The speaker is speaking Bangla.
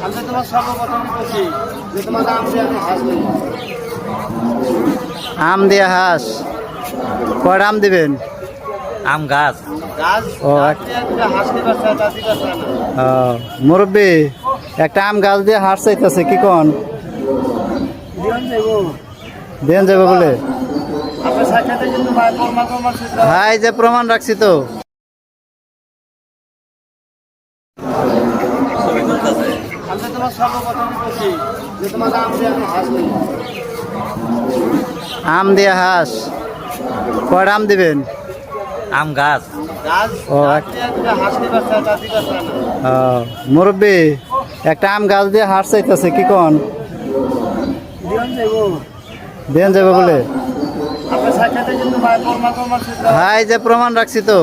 আমি তোমার সর্বপ্রথম বলছি যে তোমার আম দিয়ে আমি হাঁস নেব। আম দিয়ে হাঁস কয়টা আম দিবেন? আম গাছ গাছ ও, গাছ দিয়ে একটা হাঁস নিবার চাই তা দিবার চায় না। মুরব্বী একটা আম গাছ দিয়ে হাঁস চাইতেছে কি কোন দিন দেবো দেন যাবে বলে? আপনার সাক্ষাতে কিন্তু ভাই প্রমাণ সূত্র ভাই যে প্রমাণ রাখছি তো। আমি তোমার সর্বপ্রথম বলছি যে তোমার আম দিয়ে আমি হাঁস নেব। আম দিয়ে হাঁস কয়টা আম দিবেন? আম গাছ গাছ ও, গাছ দিয়ে একটা হাঁস নিবার চাই তা দিবার চায় না। মুরব্বী একটা আম গাছ দিয়ে হাঁস চাইতেছে কি কোন দিন দেবো দেন যাবে বলে? আপনার সাক্ষাতে কিন্তু ভাই প্রমাণ সূত্র ভাই যে প্রমাণ রাখছি তো।